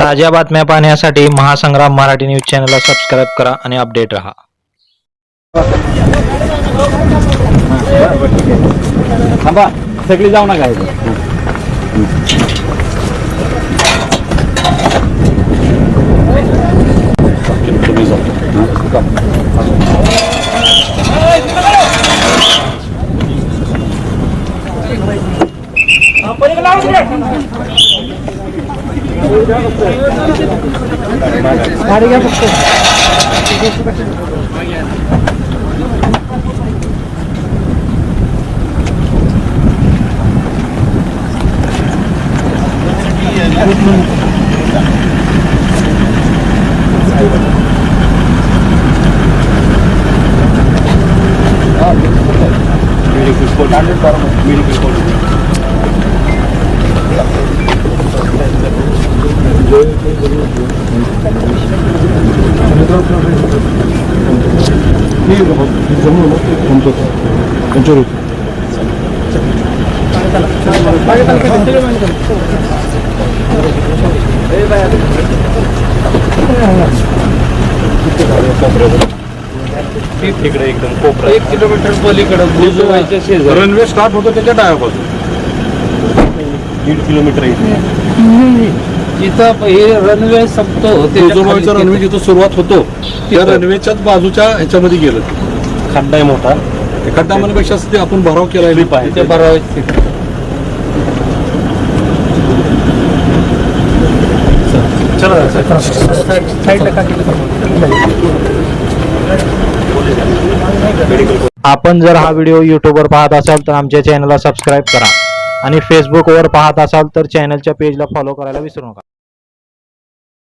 ताज्या बातम्या पाहण्यासाठी महासंग्राम मराठी न्यूज चॅनलला सबस्क्राइब करा आणि अपडेट रहा। थांबा, सगळी जाऊ नका गाडी घ्या फक्त। तिकडे एकदम कोपरा 1 किलोमीटर पलीकडे बुजवायच्या शेजारी रनवे स्टार्ट होतो त्याच्या डाव्या बाजू 1.5 किलोमीटर जिथं हे रनवे संपतो बुजवायचा रनवे जिथं सुरुवात होतो त्या रनवेच्याच बाजूच्या ह्याच्यामध्ये गेलं खड्डा आहे मोठा खड्डा म्हणण्यापेक्षा ते आपण भराव केला पाहिजे भराव आपण जर हा व्हिडिओ यूट्यूबवर पाहत असाल तर आमच्या चॅनलला सबस्क्राइब करा आणि फेसबुकवर पाहत असाल तर चॅनलच्या पेजला फॉलो करायला विसरू नका।